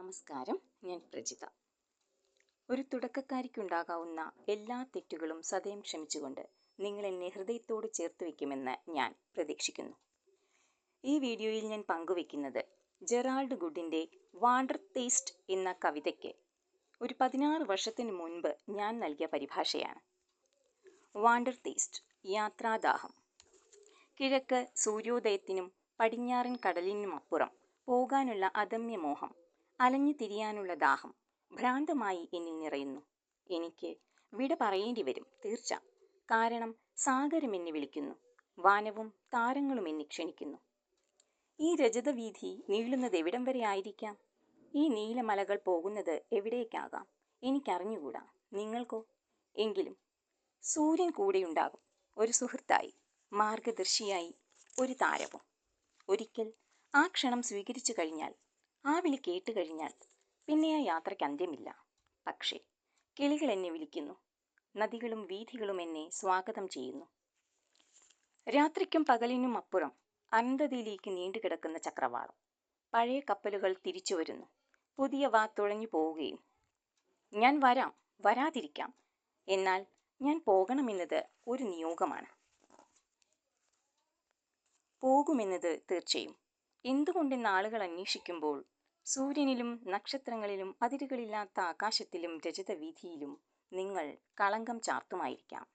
നമസ്കാരം, ഞാൻ പ്രജിത. ഒരു തുടക്കക്കാരിക്കുണ്ടാകാവുന്ന എല്ലാ തെറ്റുകളും സദയം ക്ഷമിച്ചുകൊണ്ട് നിങ്ങൾ എന്നെ ഹൃദയത്തോട് ചേർത്ത് വയ്ക്കുമെന്ന് ഞാൻ പ്രതീക്ഷിക്കുന്നു. ഈ വീഡിയോയിൽ ഞാൻ പങ്കുവയ്ക്കുന്നത് ജെറാൾഡ് ഗുഡിൻ്റെ വാണ്ടർ തേസ്റ്റ് എന്ന കവിതയ്ക്ക് ഒരു 16 വർഷത്തിന് മുൻപ് ഞാൻ നൽകിയ പരിഭാഷയാണ്. വാണ്ടർ തേസ്റ്റ്, യാത്രാദാഹം. കിഴക്ക് സൂര്യോദയത്തിനും പടിഞ്ഞാറൻ കടലിനുമപ്പുറം പോകാനുള്ള അദമ്യ മോഹം, അലഞ്ഞു തിരിയാനുള്ള ദാഹം ഭ്രാന്തമായി എന്നിൽ നിറയുന്നു. എനിക്ക് വിട പറയേണ്ടി വരും, തീർച്ച. കാരണം സാഗരം എന്നെ വിളിക്കുന്നു, വാനവും താരങ്ങളും എന്നെ ക്ഷണിക്കുന്നു. ഈ രജതവീഥി നീളുന്നത് എവിടം വരെ ആയിരിക്കാം? ഈ നീലമലകൾ പോകുന്നത് എവിടേക്കാകാം? എനിക്കറിഞ്ഞുകൂടാ. നിങ്ങൾക്കോ? എങ്കിലും സൂര്യൻ കൂടെയുണ്ടാകും, ഒരു സുഹൃത്തായി, മാർഗദർശിയായി, ഒരു താരവും. ഒരിക്കൽ ആ ക്ഷണം സ്വീകരിച്ചു കഴിഞ്ഞാൽ, ആ വിളി കേട്ടുകഴിഞ്ഞാൽ പിന്നെ ആ യാത്രയ്ക്ക് അന്ത്യമില്ല. പക്ഷേ കിളികൾ എന്നെ വിളിക്കുന്നു, നദികളും വീഥികളും എന്നെ സ്വാഗതം ചെയ്യുന്നു. രാത്രിക്കും പകലിനും അപ്പുറം അനന്തതയിലേക്ക് നീണ്ടുകിടക്കുന്ന ചക്രവാളം. പഴയ കപ്പലുകൾ തിരിച്ചു വരുന്നു, പുതിയവ തുഴഞ്ഞു പോവുകയും. ഞാൻ വരാം, വരാതിരിക്കാം, എന്നാൽ ഞാൻ പോകണമെന്നത് ഒരു നിയോഗമാണ്. പോകുമെന്നത് തീർച്ചയും. എന്തുകൊണ്ടെന്ന് ആളുകൾ അന്വേഷിക്കുമ്പോൾ സൂര്യനിലും നക്ഷത്രങ്ങളിലും അതിരുകളില്ലാത്ത ആകാശത്തിലും രജതവീഥിയിലും നിങ്ങൾ കളങ്കം ചാർത്തുമായിരിക്കാം.